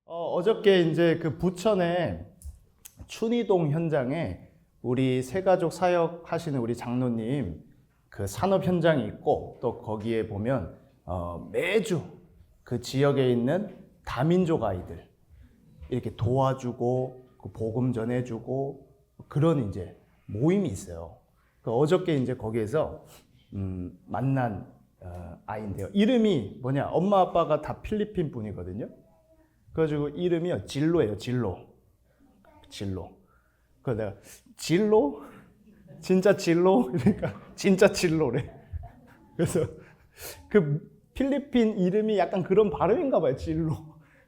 어저께 이제 그 부천의 춘희동 현장에 우리 새가족 사역 하시는 우리 장로님 그 산업 현장이 있고, 또 거기에 보면 매주 그 지역에 있는 다민족 아이들 이렇게 도와주고 그 복음 전해주고 그런 이제 모임이 있어요. 그 어저께 이제 거기에서 만난 아이인데요. 이름이 뭐냐? 엄마 아빠가 다 필리핀 분이거든요. 그래가지고 이름이요 진로예요. 진로. 그래서 내가 진로? 진짜 진로? 그러니까 진짜 진로래. 그래서 그 필리핀 이름이 약간 그런 발음인가 봐요. 진로.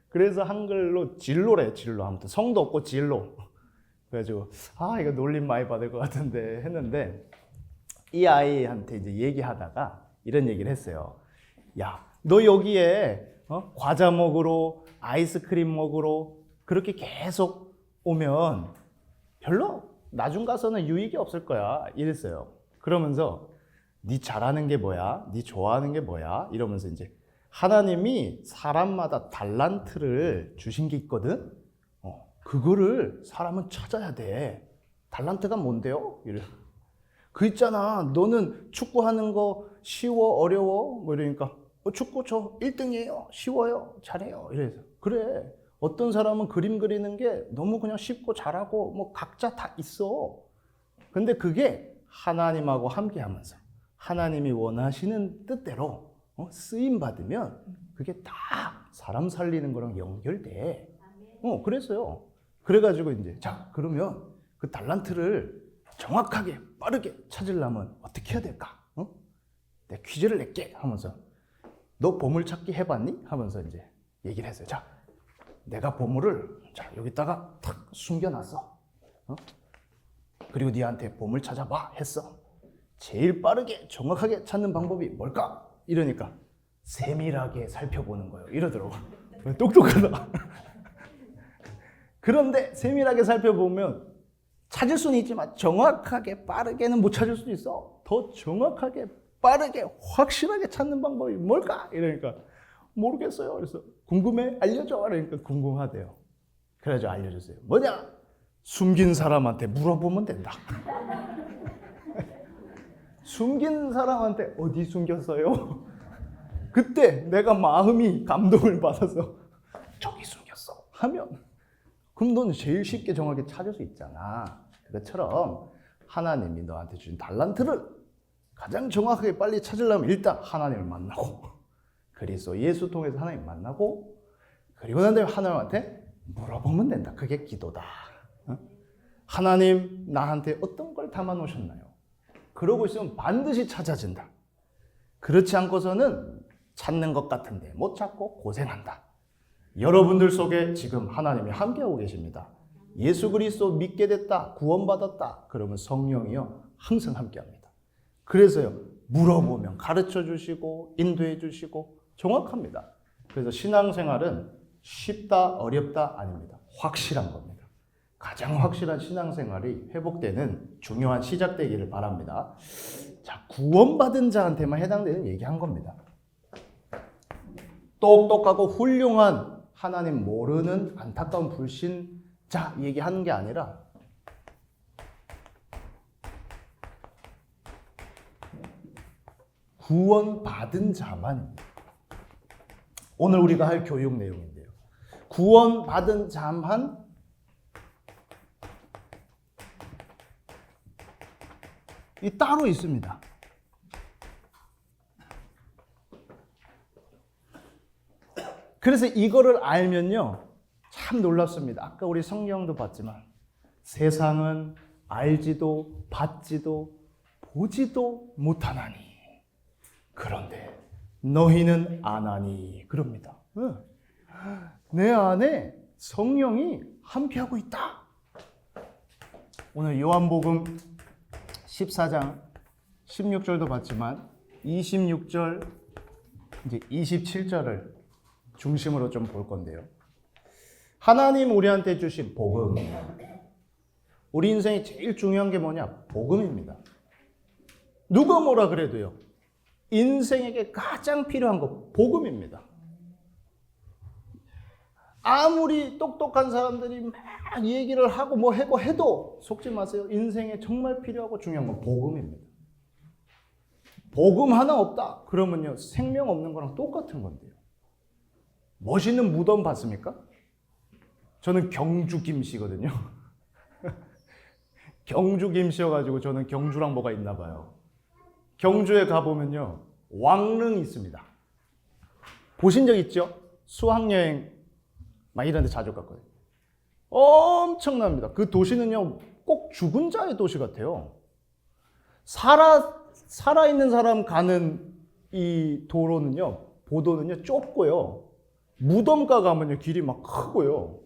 그래서 한글로 진로래. 진로. 아무튼 성도 없고 진로. 그래가지고 이거 놀림 많이 받을 것 같은데 했는데, 이 아이한테 이제 얘기하다가 이런 얘기를 했어요. 야, 너 여기에 과자 먹으러 아이스크림 먹으러 그렇게 계속 오면 별로 나중 가서는 유익이 없을 거야 이랬어요. 그러면서 네 잘하는 게 뭐야? 네 좋아하는 게 뭐야? 이러면서 이제 하나님이 사람마다 달란트를 주신 게 있거든. 그거를 사람은 찾아야 돼. 달란트가 뭔데요? 이래. 그 있잖아. 너는 축구하는 거 쉬워 어려워? 뭐 이러니까 축구 저 1등이에요. 쉬워요. 잘해요. 이래서 그래. 어떤 사람은 그림 그리는 게 너무 그냥 쉽고 잘하고 뭐 각자 다 있어. 근데 그게 하나님하고 함께 하면서 하나님이 원하시는 뜻대로 쓰임 받으면 그게 다 사람 살리는 거랑 연결돼. 그래서요. 그래가지고 이제 자, 그러면 그 달란트를 정확하게 빠르게 찾으려면 어떻게 해야 될까? 내가 퀴즈를 낼게 하면서 너 보물찾기 해봤니? 하면서 이제 얘기를 했어요. 자, 내가 보물을 여기다가 탁 숨겨놨어. 그리고 네한테 보물 찾아봐 했어. 제일 빠르게 정확하게 찾는 방법이 뭘까? 이러니까 세밀하게 살펴보는 거예요. 이러더라고. 똑똑하다. 그런데 세밀하게 살펴보면 찾을 수는 있지만 정확하게 빠르게는 못 찾을 수도 있어. 더 정확하게 빠르게 확실하게 찾는 방법이 뭘까? 이러니까 모르겠어요. 그래서 궁금해? 알려줘. 그러니까 궁금하대요. 그래가지고 알려줬어요. 뭐냐? 숨긴 사람한테 물어보면 된다. 숨긴 사람한테 어디 숨겼어요? 그때 내가 마음이 감동을 받아서 저기 숨겼어 하면 그럼 너는 제일 쉽게 정확하게 찾을 수 있잖아. 그것처럼 하나님이 너한테 주신 달란트를 가장 정확하게 빨리 찾으려면 일단 하나님을 만나고 그리스도 예수 통해서 하나님 만나고 그리고 난 다음에 하나님한테 물어보면 된다. 그게 기도다. 하나님 나한테 어떤 걸 담아 놓으셨나요? 그러고 있으면 반드시 찾아진다. 그렇지 않고서는 찾는 것 같은데 못 찾고 고생한다. 여러분들 속에 지금 하나님이 함께하고 계십니다. 예수 그리스도 믿게 됐다, 구원받았다. 그러면 성령이요 항상 함께합니다. 그래서요 물어보면 가르쳐 주시고 인도해 주시고 정확합니다. 그래서 신앙생활은 쉽다 어렵다 아닙니다. 확실한 겁니다. 가장 확실한 신앙생활이 회복되는 중요한 시작되기를 바랍니다. 자, 구원받은 자한테만 해당되는 얘기한 겁니다. 똑똑하고 훌륭한 하나님 모르는 안타까운 불신자 얘기하는 게 아니라 구원받은 자만입니다. 오늘 우리가 할 교육 내용인데요. 구원받은 자만 이 따로 있습니다. 그래서 이거를 알면요 참 놀랍습니다. 아까 우리 성경도 봤지만 세상은 알지도 받지도 보지도 못하나니 그런데 너희는 아나니 그럽니다. 내 안에 성령이 함께하고 있다. 오늘 요한복음 14장 16절도 봤지만 26절 이제 27절을 중심으로 좀 볼 건데요. 하나님 우리한테 주신 복음. 우리 인생에 제일 중요한 게 뭐냐? 복음입니다. 누가 뭐라 그래도요. 인생에게 가장 필요한 거 복음입니다. 아무리 똑똑한 사람들이 막 얘기를 하고 뭐 해도 속지 마세요. 인생에 정말 필요하고 중요한 건 복음입니다. 복음 하나 없다 그러면요 생명 없는 거랑 똑같은 건데요. 멋있는 무덤 봤습니까? 저는 경주 김씨거든요. 경주 김씨여가지고 저는 경주랑 뭐가 있나 봐요. 경주에 가보면요 왕릉이 있습니다. 보신 적 있죠? 수학여행 막 이런 데 자주 갔거든요. 엄청납니다. 그 도시는요 꼭 죽은 자의 도시 같아요. 살아있는 사람 가는 이 도로는요 보도는요 좁고요. 무덤가 가면요 길이 막 크고요.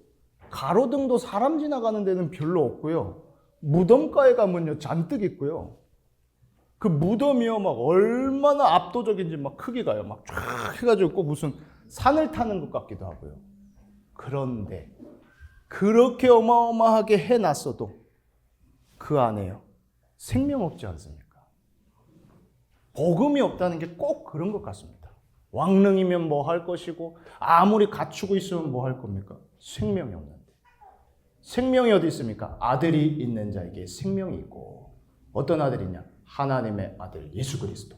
가로등도 사람 지나가는 데는 별로 없고요. 무덤가에 가면요 잔뜩 있고요. 그 무덤이요 막 얼마나 압도적인지 막 크기가요 막 쫙 해가지고 꼭 무슨 산을 타는 것 같기도 하고요. 그런데 그렇게 어마어마하게 해놨어도 그 안에요 생명 없지 않습니까? 복음이 없다는 게 꼭 그런 것 같습니다. 왕릉이면 뭐 할 것이고 아무리 갖추고 있으면 뭐 할 겁니까? 생명이 없는데. 생명이 어디 있습니까? 아들이 있는 자에게 생명이 있고 어떤 아들이냐? 하나님의 아들 예수 그리스도.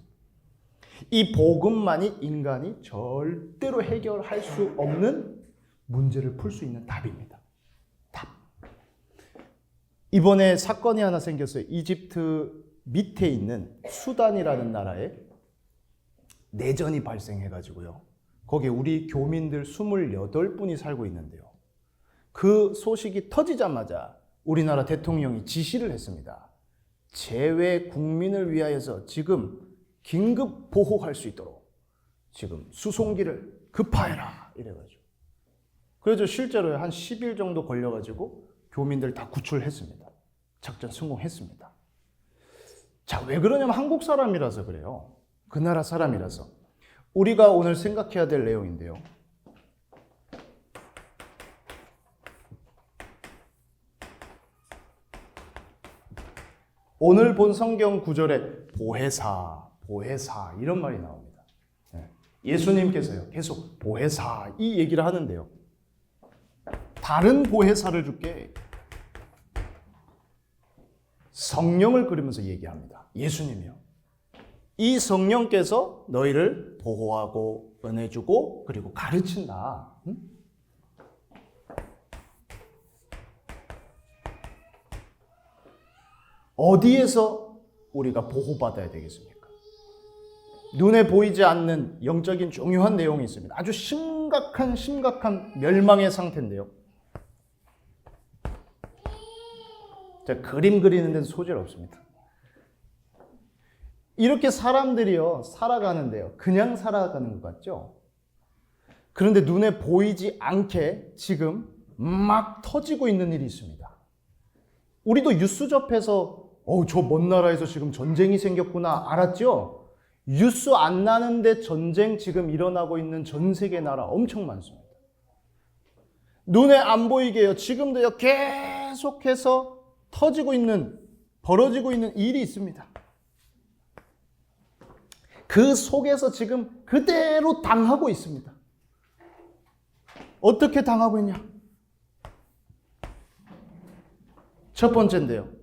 이 복음만이 인간이 절대로 해결할 수 없는 문제를 풀 수 있는 답입니다. 답. 이번에 사건이 하나 생겼어요. 이집트 밑에 있는 수단이라는 나라에 내전이 발생해가지고요. 거기에 우리 교민들 28분이 살고 있는데요. 그 소식이 터지자마자 우리나라 대통령이 지시를 했습니다. 재외 국민을 위하여서 지금 긴급 보호할 수 있도록 지금 수송기를 급파해라 이래가지고. 그래서 실제로 한 10일 정도 걸려가지고 교민들 다 구출했습니다. 작전 성공했습니다. 자, 왜 그러냐면 한국 사람이라서 그래요. 그 나라 사람이라서. 우리가 오늘 생각해야 될 내용인데요. 오늘 본 성경 구절에 보혜사 이런 말이 나옵니다. 예수님께서요 계속 보혜사 이 얘기를 하는데요. 다른 보혜사를 줄게. 성령을 그리면서 얘기합니다. 예수님이요. 이 성령께서 너희를 보호하고 은혜주고 그리고 가르친다. 응? 어디에서 우리가 보호받아야 되겠습니까? 눈에 보이지 않는 영적인 중요한 내용이 있습니다. 아주 심각한 멸망의 상태인데요. 자, 그림 그리는 데는 소질 없습니다. 이렇게 사람들이요 살아가는데요. 그냥 살아가는 것 같죠? 그런데 눈에 보이지 않게 지금 막 터지고 있는 일이 있습니다. 우리도 뉴스 접해서 저 먼 나라에서 지금 전쟁이 생겼구나 알았죠? 뉴스 안 나는데 전쟁 지금 일어나고 있는 전 세계 나라 엄청 많습니다. 눈에 안 보이게요. 지금도요 계속해서 터지고 있는, 벌어지고 있는 일이 있습니다. 그 속에서 지금 그대로 당하고 있습니다. 어떻게 당하고 있냐? 첫 번째인데요.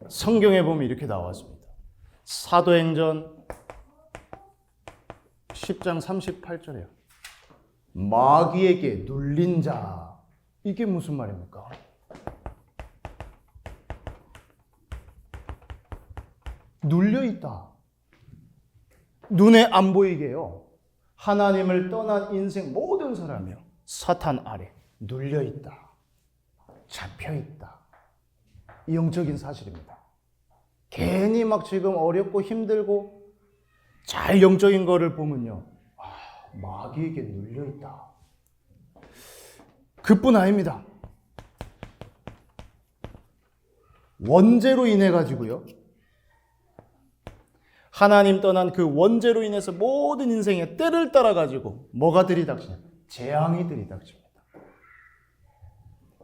성경에 보면 이렇게 나왔습니다. 사도행전 10장 38절에요. 마귀에게 눌린 자. 이게 무슨 말입니까? 눌려있다. 눈에 안 보이게요. 하나님을 떠난 인생 모든 사람이요. 사탄 아래 눌려있다. 잡혀있다. 이 영적인 사실입니다. 괜히 막 지금 어렵고 힘들고 잘 영적인 거를 보면요. 마귀에게 눌려있다. 그뿐 아닙니다. 원죄로 인해 가지고요. 하나님 떠난 그 원죄로 인해서 모든 인생에 때를 따라 가지고 뭐가 들이닥치냐? 재앙이 들이닥칩니다.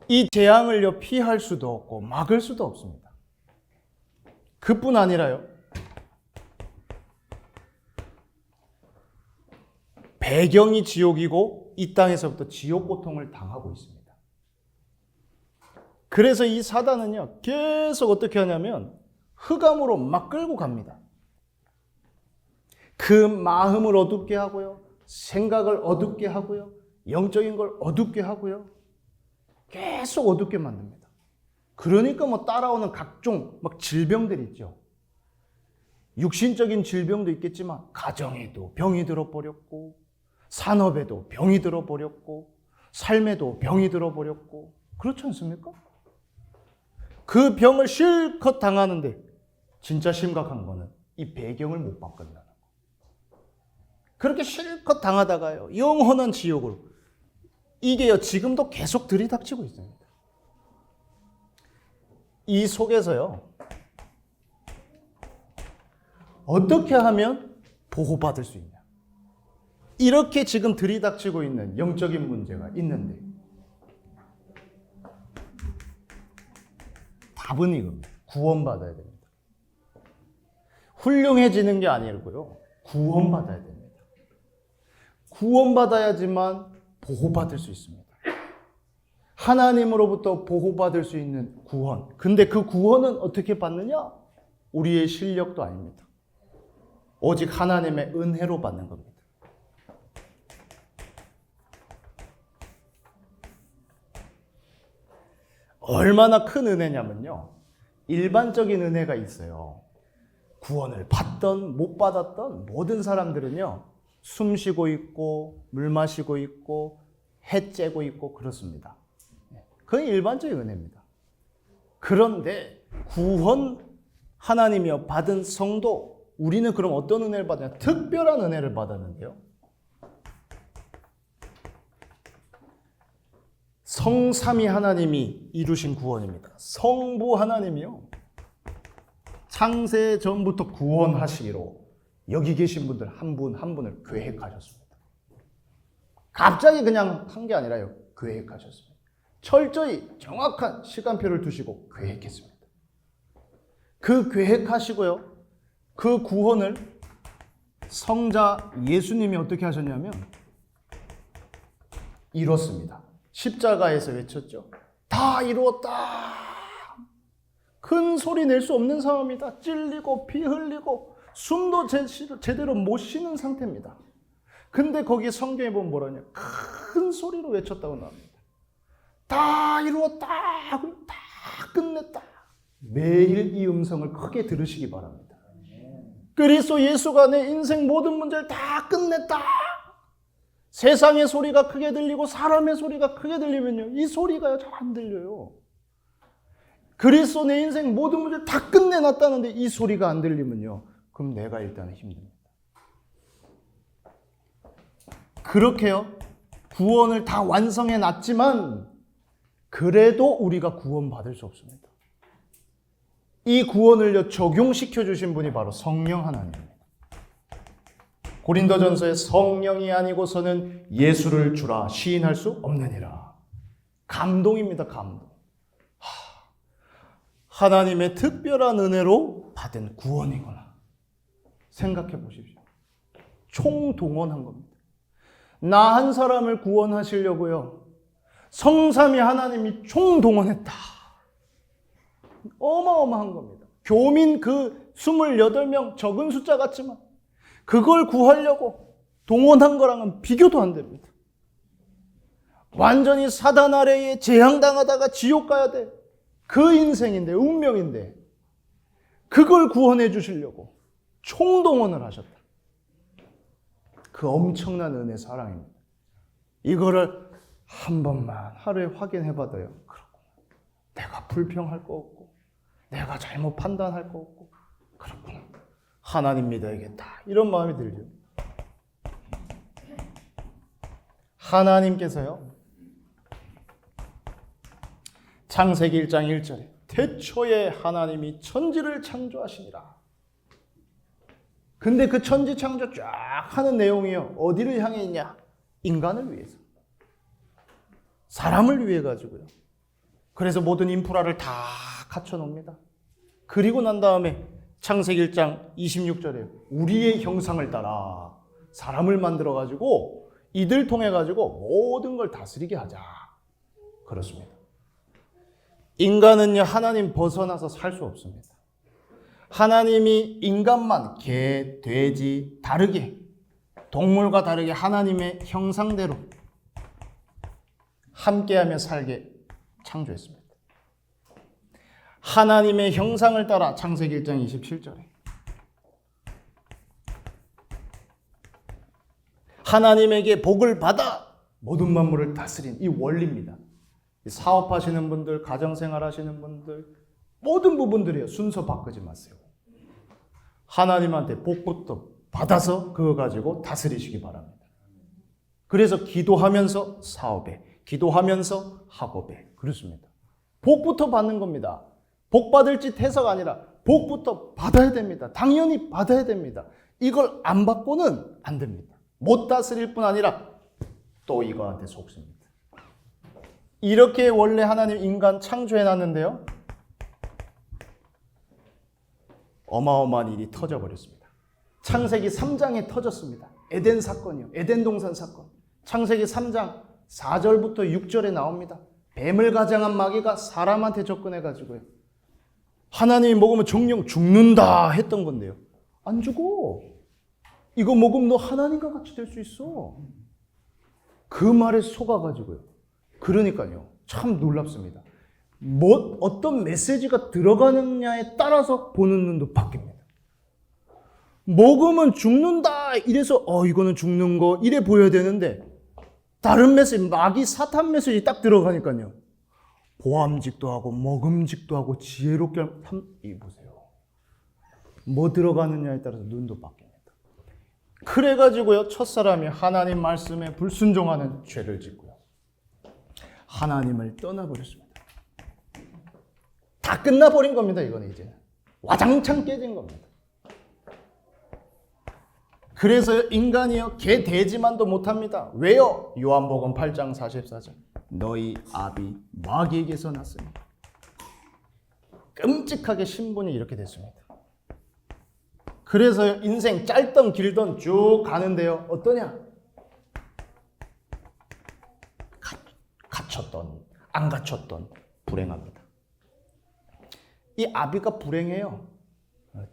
이 재앙을요 피할 수도 없고 막을 수도 없습니다. 그뿐 아니라요. 배경이 지옥이고 이 땅에서부터 지옥 고통을 당하고 있습니다. 그래서 이 사단은요, 계속 어떻게 하냐면 흑암으로 막 끌고 갑니다. 그 마음을 어둡게 하고요, 생각을 어둡게 하고요, 영적인 걸 어둡게 하고요, 계속 어둡게 만듭니다. 그러니까 뭐 따라오는 각종 막 질병들이 있죠. 육신적인 질병도 있겠지만 가정에도 병이 들어버렸고, 산업에도 병이 들어버렸고, 삶에도 병이 들어버렸고, 그렇지 않습니까? 그 병을 실컷 당하는데 진짜 심각한 거는 이 배경을 못 바꾼다는 거. 그렇게 실컷 당하다가요, 영원한 지옥으로. 이게요, 지금도 계속 들이닥치고 있습니다. 이 속에서요, 어떻게 하면 보호받을 수 있냐. 이렇게 지금 들이닥치고 있는 영적인 문제가 있는데 답은 이겁니다. 구원받아야 됩니다. 훌륭해지는 게 아니고요, 구원받아야 됩니다. 구원받아야지만 보호받을 수 있습니다. 하나님으로부터 보호받을 수 있는 구원. 근데 그 구원은 어떻게 받느냐? 우리의 실력도 아닙니다. 오직 하나님의 은혜로 받는 겁니다. 얼마나 큰 은혜냐면요, 일반적인 은혜가 있어요. 구원을 받던 못 받았던 모든 사람들은요, 숨 쉬고 있고 물 마시고 있고 해 쬐고 있고 그렇습니다. 그건 일반적인 은혜입니다. 그런데 구원 하나님이여 받은 성도, 우리는 그럼 어떤 은혜를 받느냐? 특별한 은혜를 받았는데요, 성삼위 하나님이 이루신 구원입니다. 성부 하나님이요, 창세 전부터 구원하시기로 여기 계신 분들 한 분 한 분을 계획하셨습니다. 갑자기 그냥 한 게 아니라요, 계획하셨습니다. 철저히 정확한 시간표를 두시고 계획했습니다. 그 계획하시고요, 그 구원을 성자 예수님이 어떻게 하셨냐면 이뤘습니다. 십자가에서 외쳤죠. 다 이루었다. 큰 소리 낼 수 없는 상황입니다. 찔리고 피 흘리고 숨도 제대로 못 쉬는 상태입니다. 근데 거기 성경에 보면 뭐라냐? 큰 소리로 외쳤다고 나옵니다. 다 이루었다. 다 끝냈다. 매일 이 음성을 크게 들으시기 바랍니다. 그리스도 예수가 내 인생 모든 문제를 다 끝냈다. 세상의 소리가 크게 들리고 사람의 소리가 크게 들리면요, 이 소리가 잘 안 들려요. 그리스도 내 인생 모든 문제를 다 끝내놨다는데 이 소리가 안 들리면요, 그럼 내가 일단은 힘듭니다. 그렇게요, 구원을 다 완성해 놨지만 그래도 우리가 구원받을 수 없습니다. 이 구원을 적용시켜 주신 분이 바로 성령 하나님입니다. 고린도전서에 성령이 아니고서는 예수를 주라 시인할 수 없느니라. 감동입니다, 감동. 하나님의 특별한 은혜로 받은 구원이구나. 생각해 보십시오. 총동원한 겁니다. 나 한 사람을 구원하시려고요, 성삼위 하나님이 총동원했다. 어마어마한 겁니다. 교민 그 28명 적은 숫자 같지만 그걸 구하려고 동원한 거랑은 비교도 안 됩니다. 완전히 사단 아래에 재앙당하다가 지옥 가야 돼. 그 인생인데, 운명인데 그걸 구원해 주시려고 총동원을 하셨다. 그 엄청난 은혜 사랑입니다. 이거를 한 번만 하루에 확인해 봐도요, 그렇구나. 내가 불평할 거 없고 내가 잘못 판단할 거 없고, 그렇구나. 하나님 믿어야겠다. 이런 마음이 들죠. 하나님께서요, 창세기 1장 1절에 태초에 하나님이 천지를 창조하시니라. 근데 그 천지 창조 쫙 하는 내용이요, 어디를 향해 있냐? 인간을 위해서. 사람을 위해 가지고요. 그래서 모든 인프라를 다 갖춰 놓습니다. 그리고 난 다음에 창세기 1장 26절에 우리의 형상을 따라 사람을 만들어가지고 이들 통해가지고 모든 걸 다스리게 하자. 그렇습니다. 인간은요, 하나님 벗어나서 살 수 없습니다. 하나님이 인간만 개, 돼지 다르게, 동물과 다르게 하나님의 형상대로 함께하며 살게 창조했습니다. 하나님의 형상을 따라 창세기 1장 27절에 하나님에게 복을 받아 모든 만물을 다스린 이 원리입니다. 사업하시는 분들, 가정생활 하시는 분들, 모든 부분들이요, 순서 바꾸지 마세요. 하나님한테 복부터 받아서 그거 가지고 다스리시기 바랍니다. 그래서 기도하면서 사업에, 기도하면서 학업에, 그렇습니다. 복부터 받는 겁니다. 복 받을 짓 해서가 아니라 복부터 받아야 됩니다. 당연히 받아야 됩니다. 이걸 안 받고는 안 됩니다. 못 다스릴 뿐 아니라 또 이거한테 속습니다. 이렇게 원래 하나님 인간 창조해놨는데요, 어마어마한 일이 터져버렸습니다. 창세기 3장에 터졌습니다. 에덴 사건이요. 에덴 동산 사건. 창세기 3장 4절부터 6절에 나옵니다. 뱀을 가장한 마귀가 사람한테 접근해가지고요, 하나님이 먹으면 정령 죽는다 했던 건데요, 안 죽어. 이거 먹으면 너 하나님과 같이 될 수 있어. 그 말에 속아가지고요. 그러니까요, 참 놀랍습니다. 어떤 메시지가 들어가느냐에 따라서 보는 눈도 바뀝니다. 먹으면 죽는다 이래서 이거는 죽는 거 이래 보여야 되는데, 다른 메시지, 마귀 사탄 메시지 딱 들어가니까요, 보암직도 하고 먹음직도 하고 지혜롭게 이 보세요. 뭐 들어가느냐에 따라서 눈도 바뀝니다. 그래가지고요, 첫사람이 하나님 말씀에 불순종하는 죄를 짓고요, 하나님을 떠나버렸습니다. 다 끝나버린 겁니다. 이거는 이제 와장창 깨진 겁니다. 그래서 인간이요, 개 돼지만도 못합니다. 왜요? 요한복음 8장 44절 너희 아비 마귀에게서 났으니. 끔찍하게 신분이 이렇게 됐습니다. 그래서 인생 짧던 길던 쭉 가는데요, 어떠냐? 갇혔던, 안 갇혔던, 불행합니다. 이 아비가 불행해요.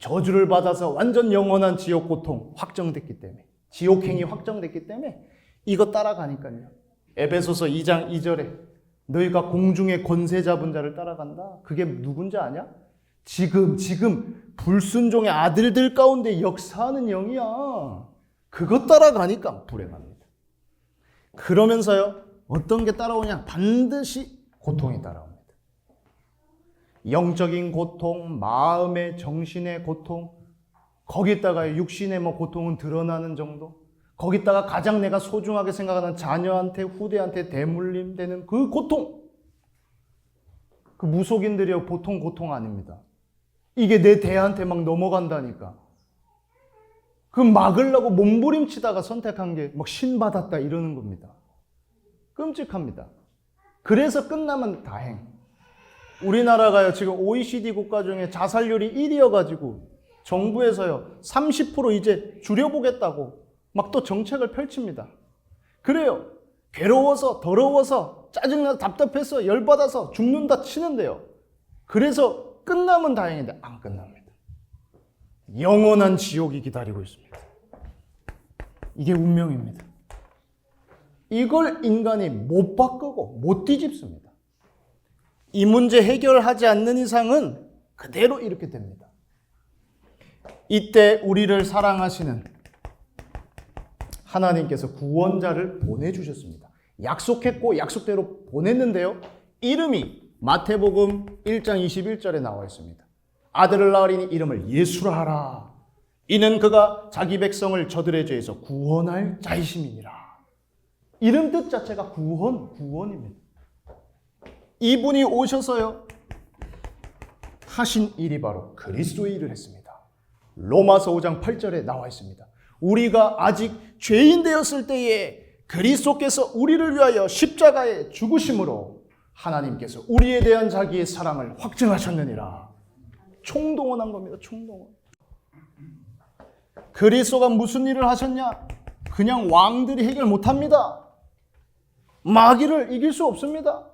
저주를 받아서 완전 영원한 지옥 고통 확정됐기 때문에, 지옥행이 확정됐기 때문에 이거 따라가니까요. 에베소서 2장 2절에 너희가 공중의 권세 잡은 자를 따라간다. 그게 누군지 아냐? 지금 불순종의 아들들 가운데 역사하는 영이야. 그거 따라가니까 불행합니다. 그러면서요, 어떤 게 따라오냐? 반드시 고통이 따라옵니다. 영적인 고통, 마음의, 정신의 고통, 거기다가 육신의 고통은 드러나는 정도, 거기다가 가장 내가 소중하게 생각하는 자녀한테, 후대한테 대물림되는 그 고통, 그 무속인들이요, 보통 고통 아닙니다. 이게 내 대한테 막 넘어간다니까. 그 막으려고 몸부림치다가 선택한 게 막 신받았다 이러는 겁니다. 끔찍합니다. 그래서 끝나면 다행. 우리나라가요, 지금 OECD 국가 중에 자살률이 1위여가지고 정부에서요 30% 이제 줄여보겠다고 막 또 정책을 펼칩니다. 그래요. 괴로워서, 더러워서, 짜증나서, 답답해서, 열받아서 죽는다 치는데요, 그래서 끝나면 다행인데 안 끝납니다. 영원한 지옥이 기다리고 있습니다. 이게 운명입니다. 이걸 인간이 못 바꾸고 못 뒤집습니다. 이 문제 해결하지 않는 이상은 그대로 이렇게 됩니다. 이때 우리를 사랑하시는 하나님께서 구원자를 보내주셨습니다. 약속했고 약속대로 보냈는데요, 이름이 마태복음 1장 21절에 나와 있습니다. 아들을 낳으리니 이름을 예수라 하라. 이는 그가 자기 백성을 저들의 죄에서 구원할 자이심이니라. 이름 뜻 자체가 구원입니다. 이분이 오셔서요 하신 일이 바로 그리스도의 일을 했습니다. 로마서 5장 8절에 나와 있습니다. 우리가 아직 죄인 되었을 때에 그리스도께서 우리를 위하여 십자가에 죽으심으로 하나님께서 우리에 대한 자기의 사랑을 확증하셨느니라. 총동원한 겁니다. 총동원. 그리스도가 무슨 일을 하셨냐? 그냥 왕들이 해결 못합니다. 마귀를 이길 수 없습니다.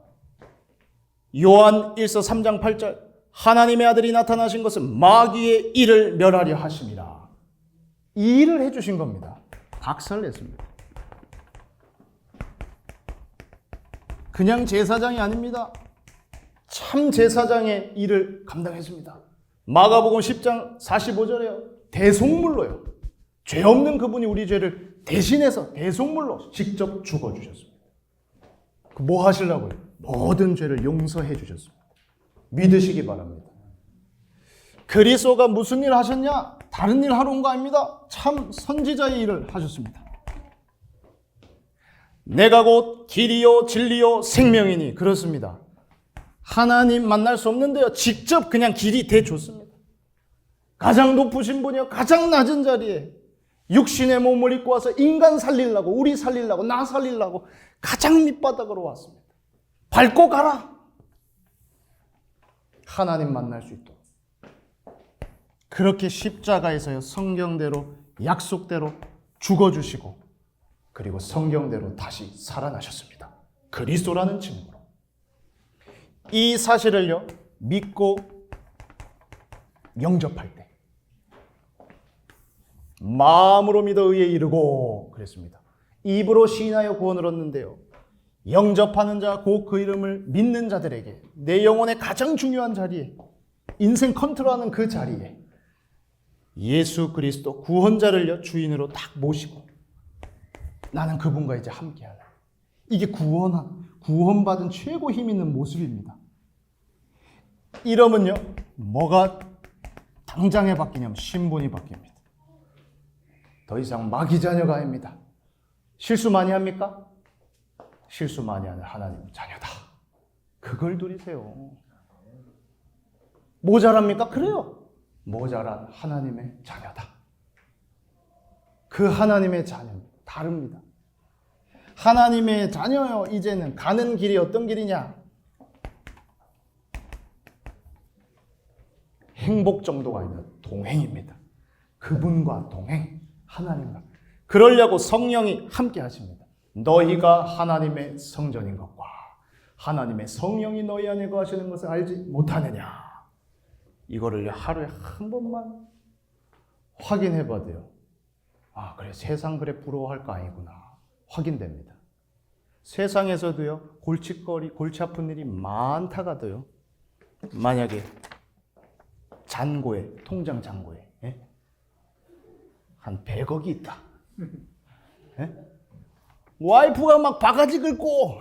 요한 1서 3장 8절 하나님의 아들이 나타나신 것은 마귀의 일을 멸하려 하심이라. 이 일을 해주신 겁니다. 박살냈습니다. 그냥 제사장이 아닙니다. 참 제사장의 일을 감당했습니다. 마가복음 10장 45절에요. 대속물로요. 죄 없는 그분이 우리 죄를 대신해서 대속물로 직접 죽어주셨습니다. 뭐 하시려고요? 모든 죄를 용서해 주셨습니다. 믿으시기 바랍니다. 그리스도가 무슨 일 하셨냐? 다른 일 하러 온 거 아닙니다. 참 선지자의 일을 하셨습니다. 내가 곧 길이요 진리요 생명이니. 그렇습니다. 하나님 만날 수 없는데요. 직접 그냥 길이 대줬습니다. 가장 높으신 분이요. 가장 낮은 자리에 육신의 몸을 입고 와서 인간 살리려고, 우리 살리려고, 나 살리려고 가장 밑바닥으로 왔습니다. 밟고 가라. 하나님 만날 수 있도록. 그렇게 십자가에서요. 성경대로 약속대로 죽어주시고 그리고 성경대로 다시 살아나셨습니다. 그리스도라는 증거로. 이 사실을요. 믿고 영접할 때 마음으로 믿어 의에 이르고 그랬습니다. 입으로 시인하여 구원을 얻는데요. 영접하는 자, 곧 그 이름을 믿는 자들에게 내 영혼의 가장 중요한 자리에 인생 컨트롤하는 그 자리에 예수 그리스도 구원자를요 주인으로 딱 모시고 나는 그분과 이제 함께하라. 이게 구원받은 최고 힘 있는 모습입니다. 이러면요 뭐가 당장에 바뀌냐면 신분이 바뀝니다. 더 이상 마귀 자녀가 아닙니다. 실수 많이 합니까? 실수 많이 하는 하나님 자녀다. 그걸 누리세요. 모자랍니까? 그래요. 모자란 하나님의 자녀다. 그 하나님의 자녀 다릅니다. 하나님의 자녀요. 이제는 가는 길이 어떤 길이냐? 행복 정도가 아니라 동행입니다. 그분과 동행, 하나님과. 그러려고 성령이 함께 하십니다. 너희가 하나님의 성전인 것과 하나님의 성령이 너희 안에 거하시는 것을 알지 못하느냐. 이거를 하루에 한 번만 확인해 봐도요. 아, 그래 세상 그래 부러워할 거 아니구나. 확인됩니다. 세상에서도요. 골치 아픈 일이 많다가도요. 만약에 잔고에, 통장 잔고에 한 100억이 있다. 와이프가 막 바가지 긁고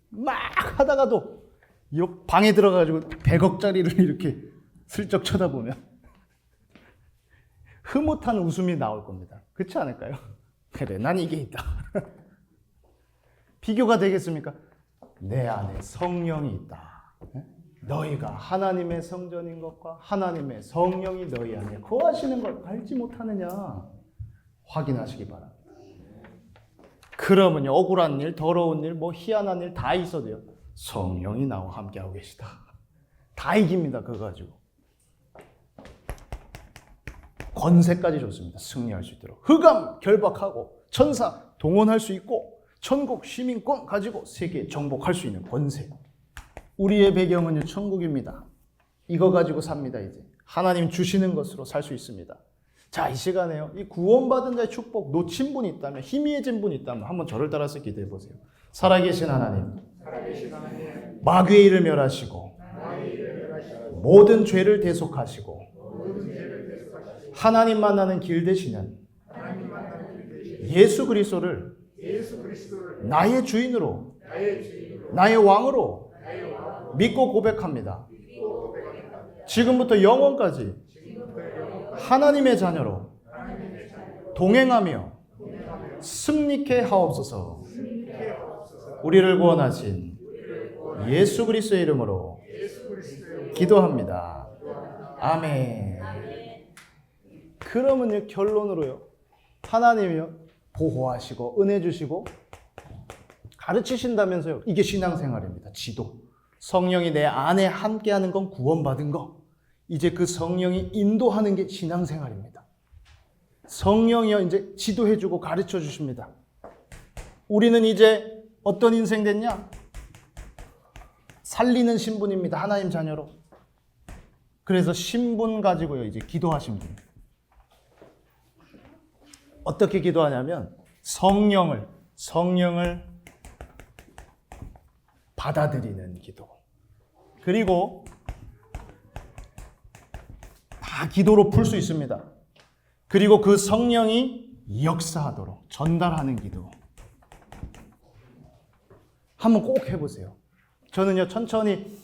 막 하다가도 방에 들어가가지고 100억짜리를 이렇게 슬쩍 쳐다보면 흐뭇한 웃음이 나올 겁니다. 그렇지 않을까요? 그래, 난 이게 있다. 비교가 되겠습니까? 내 안에 성령이 있다. 너희가 하나님의 성전인 것과 하나님의 성령이 너희 안에 거하시는 걸 알지 못하느냐. 확인하시기 바랍니다. 그러면요, 억울한 일, 더러운 일, 희한한 일 다 있어도요, 성령이 나와 함께하고 계시다. 다 이깁니다, 그거 가지고. 권세까지 줬습니다. 승리할 수 있도록. 흑암 결박하고 천사 동원할 수 있고 천국 시민권 가지고 세계 정복할 수 있는 권세. 우리의 배경은요, 천국입니다. 이거 가지고 삽니다, 이제. 하나님 주시는 것으로 살 수 있습니다. 자, 이 시간에요. 이 구원받은 자의 축복 놓친 분이 있다면, 희미해진 분이 있다면 한번 저를 따라서 기도해 보세요. 살아계신 하나님, 마귀의 일을 멸하시고 모든 죄를 대속하시고 하나님 만나는 길 되시는 예수 그리스도를 나의 주인으로, 나의 왕으로 믿고 고백합니다. 지금부터 영원까지 하나님의 자녀로 동행하며 승리케 하옵소서. 우리를 구원하신 예수 그리스도의 이름으로 기도합니다. 아멘. 그러면요, 결론으로요, 하나님이요 보호하시고 은혜 주시고 가르치신다면서요. 이게 신앙생활입니다. 지도. 성령이 내 안에 함께하는 건 구원받은 거. 이제 그 성령이 인도하는 게 신앙생활입니다. 성령이요 이제 지도해주고 가르쳐 주십니다. 우리는 이제 어떤 인생 됐냐? 살리는 신분입니다. 하나님 자녀로. 그래서 신분 가지고요 이제 기도하시면 됩니다. 어떻게 기도하냐면 성령을 받아들이는 기도. 그리고 다 기도로 풀 수 있습니다. 그리고 그 성령이 역사하도록 전달하는 기도. 한번 꼭 해보세요. 저는요 천천히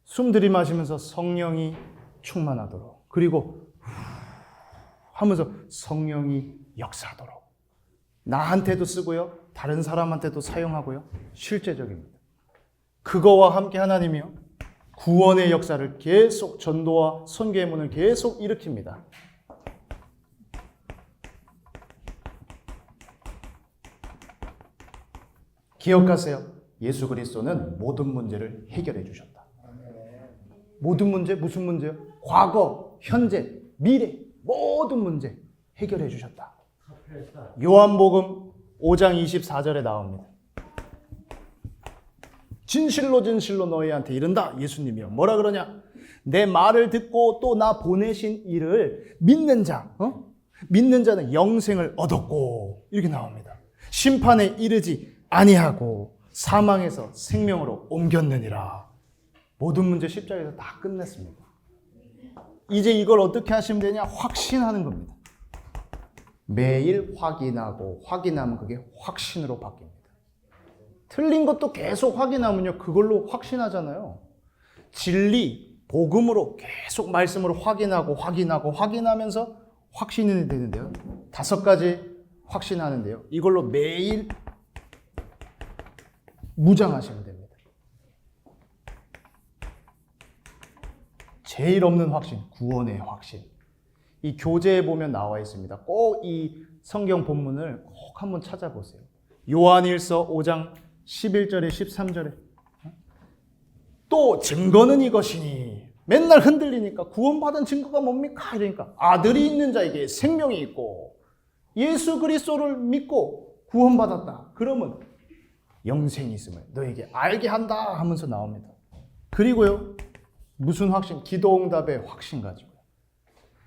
숨 들이마시면서 성령이 충만하도록, 그리고 하면서 성령이 역사하도록. 나한테도 쓰고요, 다른 사람한테도 사용하고요. 실제적입니다. 그거와 함께 하나님이요 구원의 역사를 계속, 전도와 선교의 문을 계속 일으킵니다. 기억하세요. 예수 그리스도는 모든 문제를 해결해 주셨다. 모든 문제? 무슨 문제요? 과거, 현재, 미래 모든 문제 해결해 주셨다. 요한복음 5장 24절에 나옵니다. 진실로 진실로 너희한테 이른다. 예수님이요. 뭐라 그러냐? 내 말을 듣고 또 나 보내신 이를 믿는 자, 믿는 자는 영생을 얻었고, 이렇게 나옵니다. 심판에 이르지 아니하고 사망에서 생명으로 옮겼느니라. 모든 문제 십자가에서 다 끝냈습니다. 이제 이걸 어떻게 하시면 되냐? 확신하는 겁니다. 매일 확인하고 확인하면 그게 확신으로 바뀝니다. 틀린 것도 계속 확인하면요 그걸로 확신하잖아요. 진리, 복음으로 계속 말씀으로 확인하면서 확신이 되는데요. 5가지 확신하는데요. 이걸로 매일 무장하시면 됩니다. 제일 없는 확신, 구원의 확신. 이 교재에 보면 나와 있습니다. 꼭 이 성경 본문을 꼭 한번 찾아보세요. 요한일서 5장 11절에 13절에 또 증거는 이것이니, 맨날 흔들리니까 구원받은 증거가 뭡니까? 이러니까 아들이 있는 자에게 생명이 있고 예수 그리스도를 믿고 구원받았다. 그러면 영생이 있음을 너에게 알게 한다 하면서 나옵니다. 그리고요 무슨 확신? 기도응답의 확신 가지고요.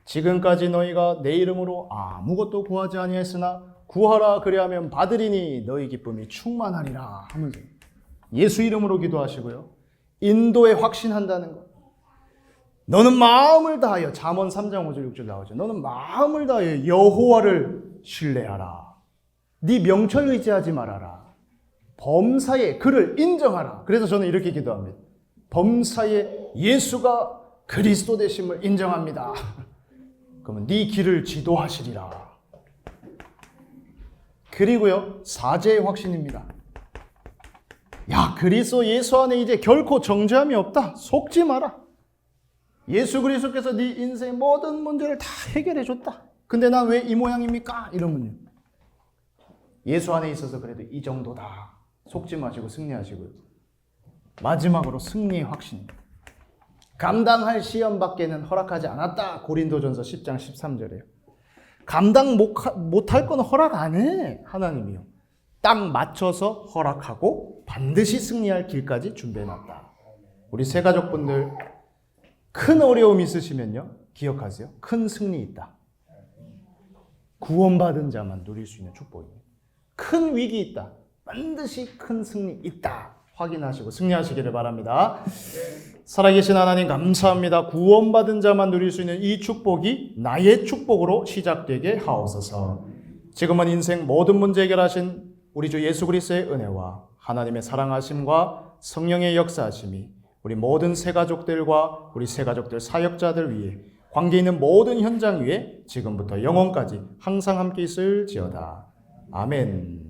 지금까지 너희가 내 이름으로 아무것도 구하지 아니했으나 구하라 그리하면 받으리니 너희 기쁨이 충만하리라 하면서 예수 이름으로 기도하시고요. 인도에 확신한다는 것. 너는 마음을 다하여, 잠언 3장 5절 6절 나오죠. 너는 마음을 다하여 여호와를 신뢰하라. 네 명철 의지하지 말아라. 범사에 그를 인정하라. 그래서 저는 이렇게 기도합니다. 범사에 예수가 그리스도 되심을 인정합니다. 그러면 네 길을 지도하시리라. 그리고요 사죄의 확신입니다. 야, 그리스도 예수 안에 이제 결코 정죄함이 없다. 속지 마라. 예수 그리스도께서 네 인생의 모든 문제를 다 해결해 줬다. 근데 난 왜 이 모양입니까? 이러면요 예수 안에 있어서 그래도 이 정도다. 속지 마시고 승리하시고요. 마지막으로 승리의 확신입니다. 감당할 시험밖에는 허락하지 않았다. 고린도전서 10장 13절에요. 감당 못할 건 허락 안 해. 하나님이요. 딱 맞춰서 허락하고 반드시 승리할 길까지 준비해놨다. 우리 새가족분들 큰 어려움 있으시면요 기억하세요. 큰 승리 있다. 구원받은 자만 누릴 수 있는 축복입니다. 큰 위기 있다. 반드시 큰 승리 있다. 확인하시고 승리하시기를 바랍니다. 살아계신 하나님 감사합니다. 구원받은 자만 누릴 수 있는 이 축복이 나의 축복으로 시작되게 하옵소서. 지금은 인생 모든 문제 해결하신 우리 주 예수 그리스도의 은혜와 하나님의 사랑하심과 성령의 역사하심이 우리 모든 새가족들과 우리 새가족들 사역자들 위해 관계 있는 모든 현장 위에 지금부터 영원까지 항상 함께 있을지어다. 아멘.